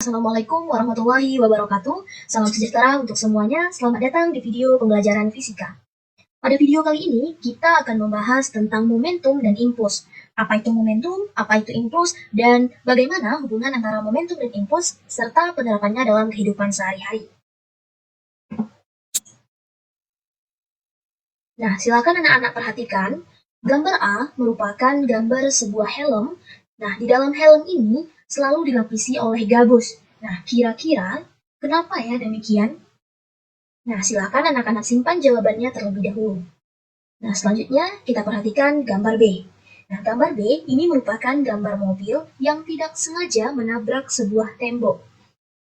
Assalamualaikum warahmatullahi wabarakatuh. Salam sejahtera untuk semuanya. Selamat datang di video pembelajaran fisika. Pada video kali ini, kita akan membahas tentang momentum dan impuls. Apa itu momentum, apa itu impuls, dan bagaimana hubungan antara momentum dan impuls, serta penerapannya dalam kehidupan sehari-hari. Nah, silakan anak-anak perhatikan. Gambar A merupakan gambar sebuah helm. Nah, di dalam helm ini selalu dilapisi oleh gabus. Nah, kira-kira kenapa ya demikian? Nah, silakan anak-anak simpan jawabannya terlebih dahulu. Nah, selanjutnya kita perhatikan gambar B. Nah, gambar B ini merupakan gambar mobil yang tidak sengaja menabrak sebuah tembok.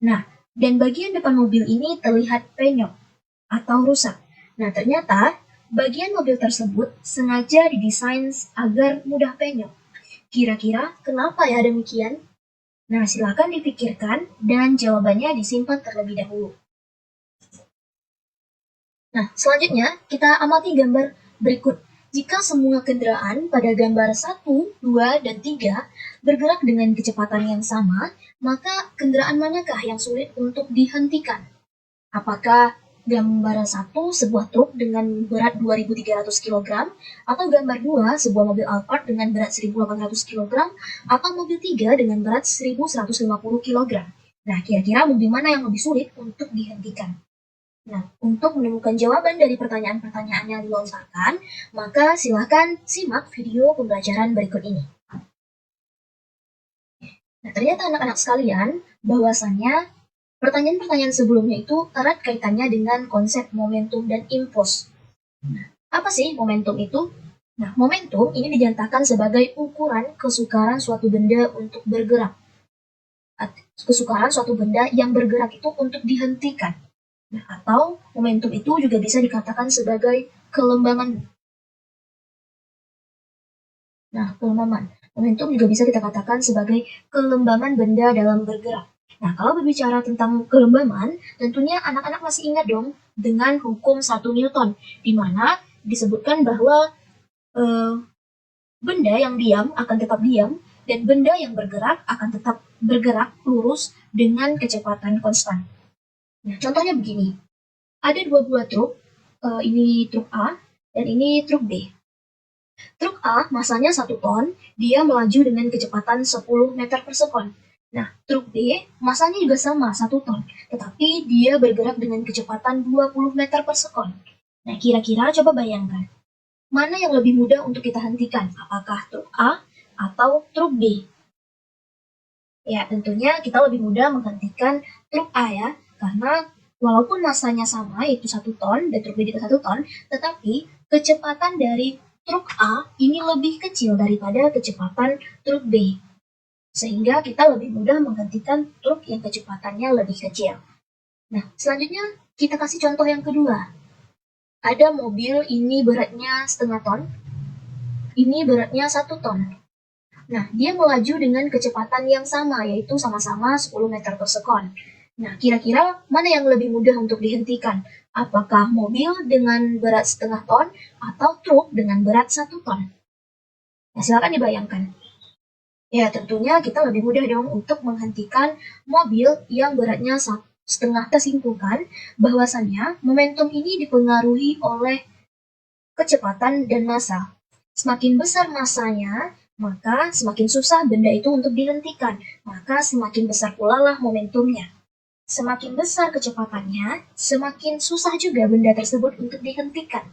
Nah, dan bagian depan mobil ini terlihat penyok atau rusak. Nah, ternyata bagian mobil tersebut sengaja didesain agar mudah penyok. Kira-kira kenapa ya demikian? Nah, silakan dipikirkan dan jawabannya disimpan terlebih dahulu. Nah, selanjutnya kita amati gambar berikut. Jika semua kendaraan pada gambar 1, 2, dan 3 bergerak dengan kecepatan yang sama, maka kendaraan manakah yang sulit untuk dihentikan? Apakah gambar 1 sebuah truk dengan berat 2.300 kg, atau gambar 2 sebuah mobil Alphard dengan berat 1.800 kg, atau mobil 3 dengan berat 1.150 kg? Nah, kira-kira mobil mana yang lebih sulit untuk dihentikan? Nah, untuk menemukan jawaban dari pertanyaan-pertanyaan yang dilontarkan, maka silakan simak video pembelajaran berikut ini. Nah, ternyata anak-anak sekalian, bahwasannya pertanyaan-pertanyaan sebelumnya itu erat kaitannya dengan konsep momentum dan impuls. Nah, apa sih momentum itu? Nah, momentum ini dinyatakan sebagai ukuran kesukaran suatu benda untuk bergerak. Kesukaran suatu benda yang bergerak itu untuk dihentikan. Nah, atau momentum itu juga bisa dikatakan sebagai kelembaman. Nah, kelembaman. Momentum juga bisa kita katakan sebagai kelembaman benda dalam bergerak. Nah, kalau berbicara tentang kelembaman, tentunya anak-anak masih ingat dong dengan hukum 1 Newton, di mana disebutkan bahwa benda yang diam akan tetap diam, dan benda yang bergerak akan tetap bergerak lurus dengan kecepatan konstan. Nah, contohnya begini. Ada 2 buah truk, ini truk A, dan ini truk B. Truk A masanya 1 ton, dia melaju dengan kecepatan 10 meter per sekon. Nah, truk B masanya juga sama, 1 ton, tetapi dia bergerak dengan kecepatan 20 meter per sekon. Nah, kira-kira coba bayangkan, mana yang lebih mudah untuk kita hentikan? Apakah truk A atau truk B? Ya, tentunya kita lebih mudah menghentikan truk A ya, karena walaupun masanya sama, yaitu 1 ton, dan truk B juga 1 ton, tetapi kecepatan dari truk A ini lebih kecil daripada kecepatan truk B. Sehingga kita lebih mudah menghentikan truk yang kecepatannya lebih kecil. Nah, selanjutnya kita kasih contoh yang kedua. Ada mobil, ini beratnya 0,5 ton, ini beratnya 1 ton. Nah, dia melaju dengan kecepatan yang sama, yaitu sama-sama 10 meter per sekon. Nah, kira-kira mana yang lebih mudah untuk dihentikan? Apakah mobil dengan berat 0,5 ton atau truk dengan berat 1 ton? Nah, silakan dibayangkan. Ya, tentunya kita lebih mudah dong untuk menghentikan mobil yang beratnya 1,5. Kita simpulkan bahwasannya momentum ini dipengaruhi oleh kecepatan dan massa. Semakin besar massanya, maka semakin susah benda itu untuk dihentikan, maka semakin besar pula lah momentumnya. Semakin besar kecepatannya, semakin susah juga benda tersebut untuk dihentikan,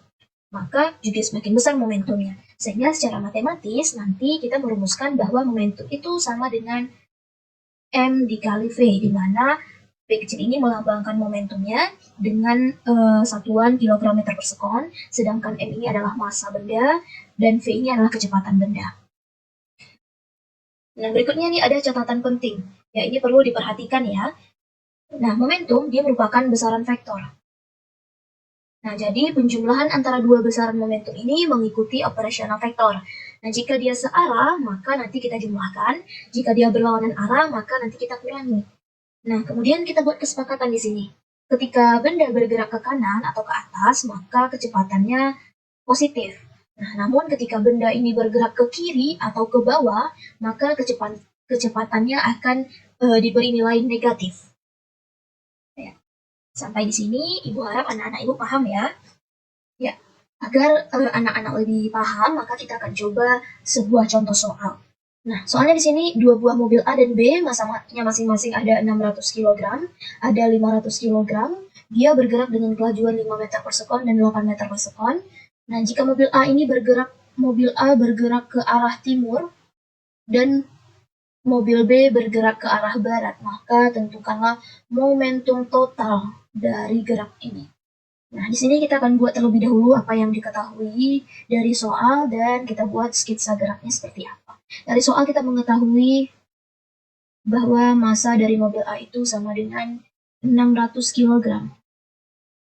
maka juga semakin besar momentumnya. Sehingga secara matematis nanti kita merumuskan bahwa momentum itu sama dengan M dikali V, di mana V kecil ini melambangkan momentumnya dengan satuan kilogram meter per sekon, sedangkan M ini adalah massa benda, dan V ini adalah kecepatan benda. Nah, berikutnya nih ada catatan penting. Ya, ini perlu diperhatikan ya. Nah, momentum dia merupakan besaran vektor. Nah, jadi penjumlahan antara 2 besaran momentum ini mengikuti operasional vektor. Nah, jika dia searah, maka nanti kita jumlahkan. Jika dia berlawanan arah, maka nanti kita kurangi. Nah, kemudian kita buat kesepakatan di sini. Ketika benda bergerak ke kanan atau ke atas, maka kecepatannya positif. Nah, namun ketika benda ini bergerak ke kiri atau ke bawah, maka kecepatannya akan diberi nilai negatif. Ya. Sampai di sini Ibu harap anak-anak Ibu paham ya. Ya, agar anak-anak lebih paham, maka kita akan coba sebuah contoh soal. Nah, soalnya di sini dua buah mobil A dan B, masanya masing-masing ada 600 kg, ada 500 kg. Dia bergerak dengan kelajuan 5 meter per sekon dan 8 meter per sekon. Nah, jika mobil A bergerak ke arah timur dan mobil B bergerak ke arah barat, maka tentukanlah momentum total dari gerak ini. Nah, di sini kita akan buat terlebih dahulu apa yang diketahui dari soal dan kita buat skitsa geraknya seperti apa. Dari soal kita mengetahui bahwa massa dari mobil A itu sama dengan 600 kg.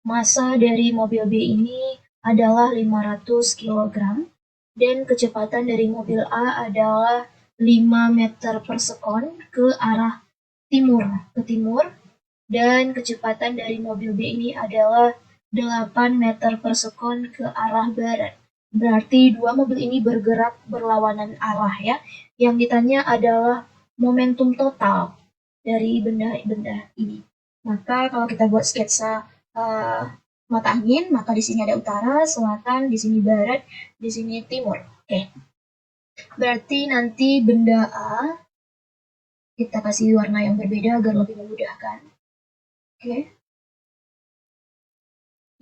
Massa dari mobil B ini adalah 500 kg dan kecepatan dari mobil A adalah 5 meter per sekon ke arah timur, dan kecepatan dari mobil B ini adalah 8 meter per sekon ke arah barat. Berarti dua mobil ini bergerak berlawanan arah ya. Yang ditanya adalah momentum total dari benda-benda ini. Maka kalau kita buat sketsa mata angin, maka di sini ada utara, selatan, di sini barat, di sini timur. Oke. Berarti nanti benda A kita kasih warna yang berbeda agar lebih memudahkan. Oke.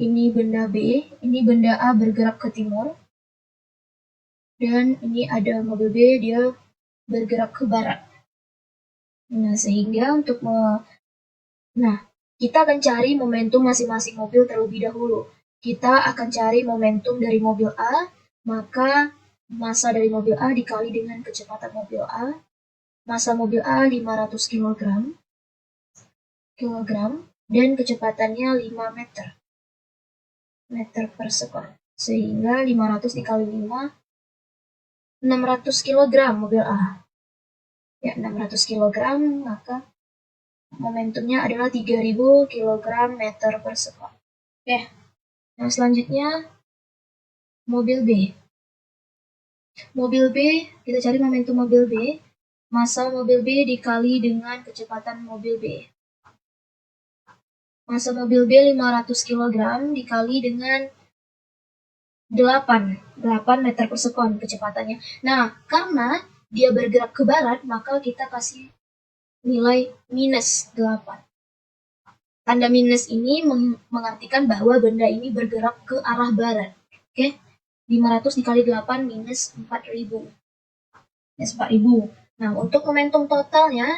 Ini benda B, ini benda A bergerak ke timur. Dan ini ada mobil B, dia bergerak ke barat. Nah, sehingga kita akan cari momentum masing-masing mobil terlebih dahulu. Kita akan cari momentum dari mobil A, maka massa dari mobil A dikali dengan kecepatan mobil A. Massa mobil A 500 kg, dan kecepatannya 5 meter per sekon. Sehingga 500 dikali 5, 600 kg mobil A. Ya, 600 kg, maka momentumnya adalah 3000 kg meter per sekon. Oke, nah selanjutnya mobil B. Mobil B, kita cari momentum mobil B. Massa mobil B dikali dengan kecepatan mobil B. Massa mobil B 500 kg dikali dengan 8 meter per sekon kecepatannya. Nah, karena dia bergerak ke barat, maka kita kasih nilai minus 8. Tanda minus ini mengartikan bahwa benda ini bergerak ke arah barat. Oke, 500 dikali 8 minus 4000. Minus 4000. Nah, untuk momentum totalnya,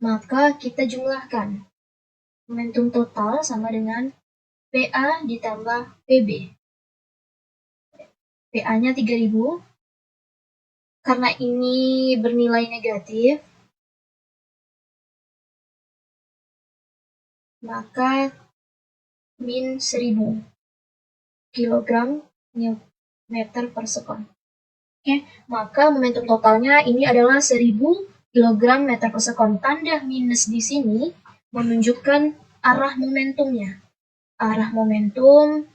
maka kita jumlahkan. Momentum total sama dengan PA ditambah PB. PA-nya 3000. Karena ini bernilai negatif, maka min 1000 kg meter per sekon. Oke, maka momentum totalnya ini adalah 1000 kg meter per sekon. Tanda minus di sini menunjukkan arah momentumnya. Arah momentum,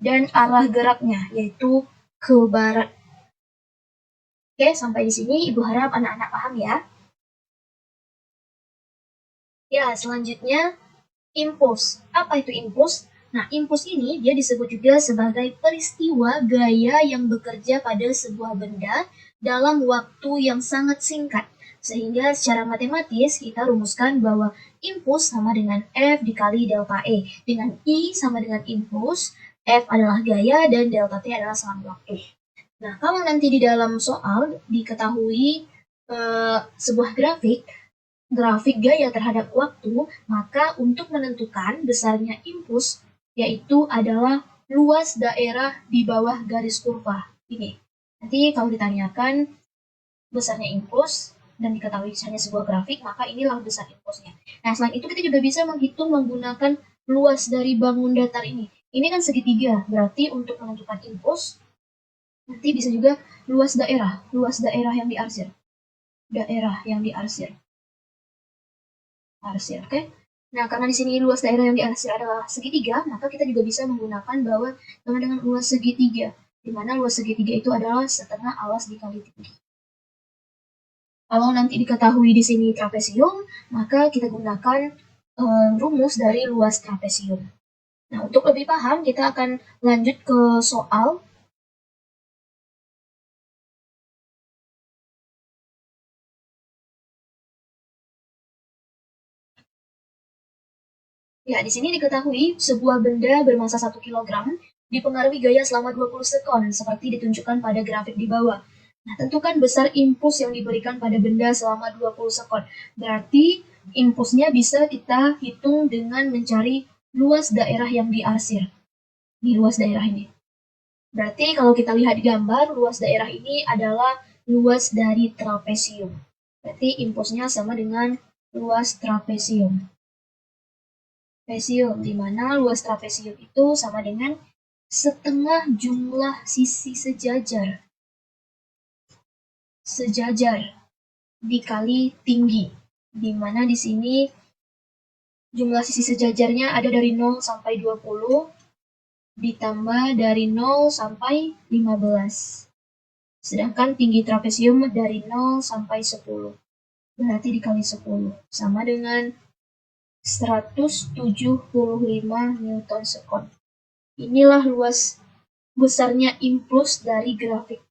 dan arah geraknya, yaitu ke barat. Oke, sampai di sini Ibu harap anak-anak paham ya. Ya, selanjutnya impuls. Apa itu impuls? Nah, impuls ini dia disebut juga sebagai peristiwa gaya yang bekerja pada sebuah benda dalam waktu yang sangat singkat. Sehingga secara matematis kita rumuskan bahwa impuls sama dengan F dikali delta E. Dengan I sama dengan impuls, F adalah gaya, dan delta T adalah selang waktu. Nah, kalau nanti di dalam soal diketahui sebuah grafik gaya terhadap waktu, maka untuk menentukan besarnya impuls, yaitu adalah luas daerah di bawah garis kurva ini. Nanti kalau ditanyakan besarnya impuls dan diketahui hanya sebuah grafik, maka inilah besar impulsnya. Nah, selain itu kita juga bisa menghitung menggunakan luas dari bangun datar ini. Ini kan segitiga, berarti untuk menentukan impuls, nanti bisa juga luas daerah yang diarsir. Oke? Nah, karena di sini luas daerah yang diarsir adalah segitiga, maka kita juga bisa menggunakan bahwa sama dengan luas segitiga, di mana luas segitiga itu adalah setengah alas dikali tinggi. Kalau nanti diketahui di sini trapesium, maka kita gunakan rumus dari luas trapesium. Nah, untuk lebih paham, kita akan lanjut ke soal. Ya, di sini diketahui sebuah benda bermasa 1 kg dipengaruhi gaya selama 20 sekon, seperti ditunjukkan pada grafik di bawah. Nah, tentukan besar impuls yang diberikan pada benda selama 20 sekon. Berarti impulsnya bisa kita hitung dengan mencari luas daerah yang diarsir. Di luas daerah ini. Berarti kalau kita lihat di gambar, luas daerah ini adalah luas dari trapesium. Berarti impulsnya sama dengan luas trapesium. Trapesium, di mana luas trapesium itu sama dengan setengah jumlah sisi sejajar. Dikali tinggi. Di mana di sini jumlah sisi sejajarnya ada dari 0 sampai 20 ditambah dari 0 sampai 15. Sedangkan tinggi trapesium dari 0 sampai 10. Berarti dikali 10 sama dengan 175 Newton sekon. Inilah luas besarnya impuls dari grafik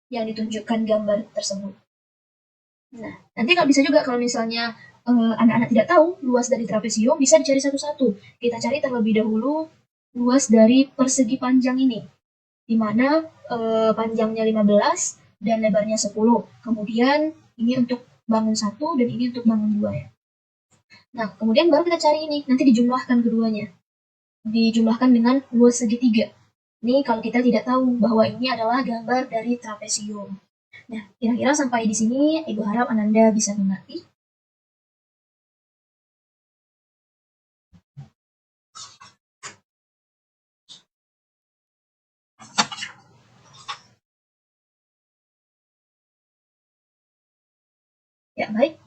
yang ditunjukkan gambar tersebut. Nah, nanti bisa juga kalau misalnya anak-anak tidak tahu luas dari trapesium, bisa dicari satu-satu. Kita cari terlebih dahulu luas dari persegi panjang ini, di mana panjangnya 15 dan lebarnya 10. Kemudian ini untuk bangun 1 dan ini untuk bangun 2 ya. Nah, kemudian baru kita cari ini, nanti dijumlahkan keduanya. Dijumlahkan dengan luas segitiga. Ini kalau kita tidak tahu bahwa ini adalah gambar dari trapesium. Nah, kira-kira sampai di sini Ibu harap Ananda bisa mengerti. Ya, baik.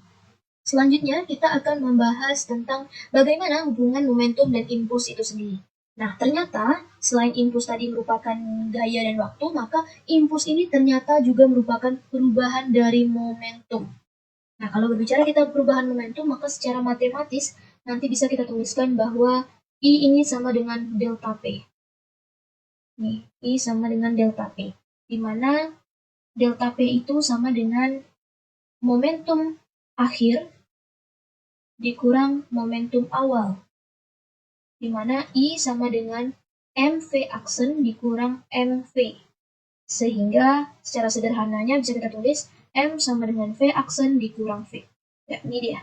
Selanjutnya, kita akan membahas tentang bagaimana hubungan momentum dan impuls itu sendiri. Nah, ternyata selain impuls tadi merupakan gaya dan waktu, maka impuls ini ternyata juga merupakan perubahan dari momentum. Nah, kalau berbicara kita perubahan momentum, maka secara matematis nanti bisa kita tuliskan bahwa I ini sama dengan delta P. Nih, I sama dengan delta P. Di mana delta P itu sama dengan momentum akhir dikurang momentum awal, di mana I sama dengan MV aksen dikurang MV. Sehingga secara sederhananya bisa kita tulis M sama dengan V aksen dikurang V. Ya, ini dia.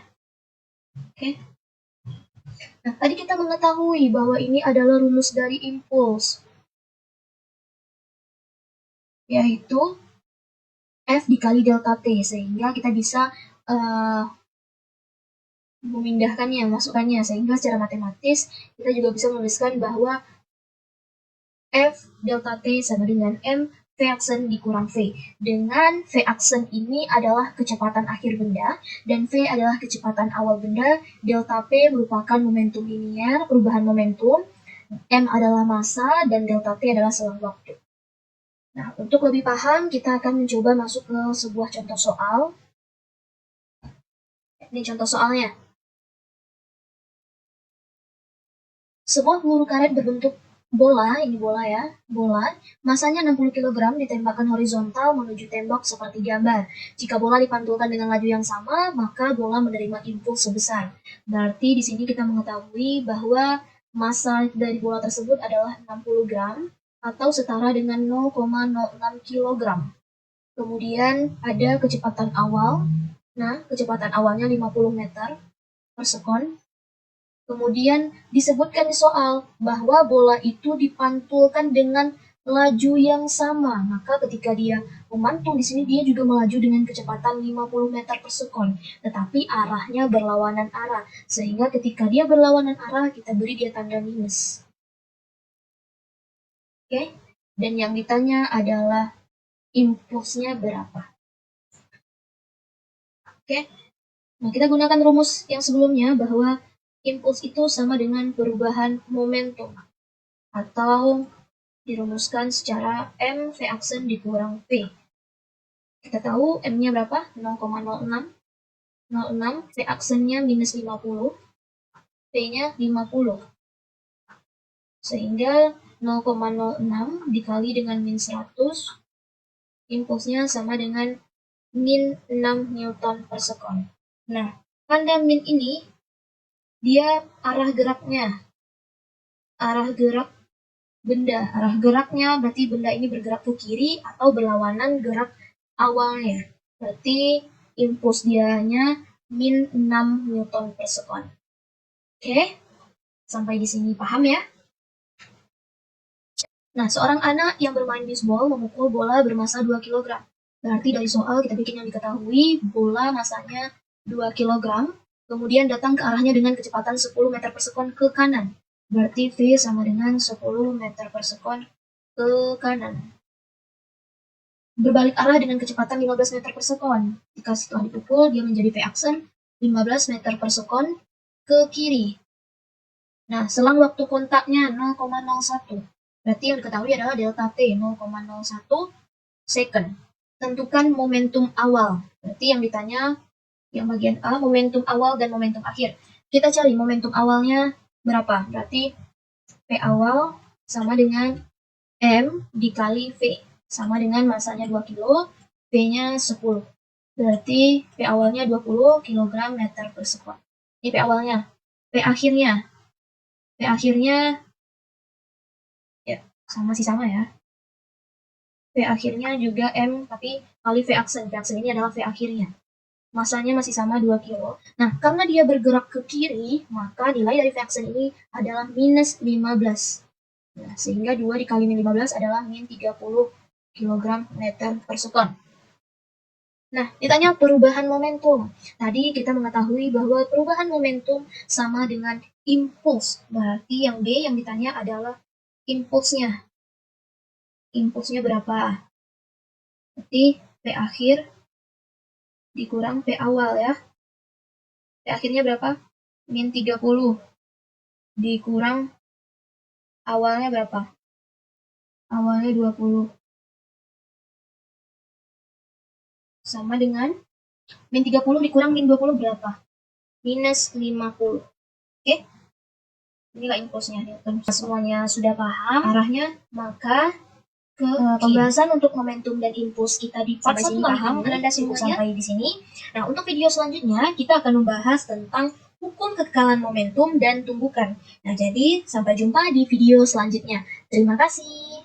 Oke. Nah, tadi kita mengetahui bahwa ini adalah rumus dari impuls, yaitu F dikali delta T, sehingga kita bisa memindahkannya, masukkannya, sehingga secara matematis kita juga bisa menuliskan bahwa F delta T sama dengan M V aksen dikurang V. Dengan V aksen ini adalah kecepatan akhir benda, dan V adalah kecepatan awal benda, delta P merupakan momentum linier, perubahan momentum, M adalah massa, dan delta T adalah selang waktu. Nah, untuk lebih paham, kita akan mencoba masuk ke sebuah contoh soal. Ini contoh soalnya. Sebuah peluru karet berbentuk bola, ini bola ya, bola, masanya 60 kg ditembakkan horizontal menuju tembok seperti gambar. Jika bola dipantulkan dengan laju yang sama, maka bola menerima impuls sebesar. Berarti di sini kita mengetahui bahwa massa dari bola tersebut adalah 60 gram atau setara dengan 0,06 kg. Kemudian ada kecepatan awal. Nah, kecepatan awalnya 50 meter per sekon. Kemudian disebutkan di soal bahwa bola itu dipantulkan dengan laju yang sama. Maka ketika dia memantul di sini dia juga melaju dengan kecepatan 50 meter per sekon. Tetapi arahnya berlawanan arah. Sehingga ketika dia berlawanan arah kita beri dia tanda minus. Oke? Dan yang ditanya adalah impulsnya berapa. Oke? Nah, kita gunakan rumus yang sebelumnya bahwa impuls itu sama dengan perubahan momentum, atau dirumuskan secara M V aksen dikurang V. Kita tahu M-nya berapa? 0,06. 06, V aksennya minus 50, V-nya 50. Sehingga 0,06 dikali dengan min 100, impulsnya sama dengan min 6 Newton per sekon. Nah, pada min ini, dia arah geraknya. Arah gerak benda. Arah geraknya berarti benda ini bergerak ke kiri atau berlawanan gerak awalnya. Berarti impuls dianya min 6 Newton per sekon. Oke, sampai di sini paham ya? Nah, seorang anak yang bermain bisbol memukul bola bermasa 2 kg. Berarti dari soal kita bikin yang diketahui, bola masanya 2 kg, kemudian datang ke arahnya dengan kecepatan 10 meter per sekon ke kanan. Berarti V sama dengan 10 meter per sekon ke kanan. Berbalik arah dengan kecepatan 15 meter per sekon. Jika setelah dipukul, dia menjadi V aksen 15 meter per sekon ke kiri. Nah, selang waktu kontaknya 0,01. Berarti yang diketahui adalah delta T 0,01 second. Tentukan momentum awal. Berarti yang ditanya yang bagian A, momentum awal dan momentum akhir. Kita cari momentum awalnya berapa. Berarti P awal sama dengan M dikali V. Sama dengan masanya 2 kilo, V-nya 10. Berarti P awalnya 20 kg meter per sekon. Ini P awalnya. P akhirnya. P akhirnya, ya sama ya. V akhirnya juga M, tapi kali V aksen. V aksen ini adalah V akhirnya. Masanya masih sama 2 kilo. Nah, karena dia bergerak ke kiri, maka nilai dari V aksen ini adalah minus 15. Nah, sehingga 2 dikali min 15 adalah min 30 kg meter per sekon. Nah, ditanya perubahan momentum. Tadi kita mengetahui bahwa perubahan momentum sama dengan impuls. Berarti yang B yang ditanya adalah impulsnya. Impulsnya berapa? Berarti P akhir dikurang P awal ya. P akhirnya berapa? Min 30 dikurang awalnya berapa? Awalnya 20. Sama dengan min 30 dikurang min 20 berapa? Minus 50. Oke? Inilah impulsnya Newton. Semuanya sudah paham arahnya, maka ke pembahasan untuk momentum dan impuls kita di part 1 paham. Anda sampai di sini. Nah, untuk video selanjutnya kita akan membahas tentang hukum kekekalan momentum dan tumbukan. Nah, jadi sampai jumpa di video selanjutnya. Terima kasih.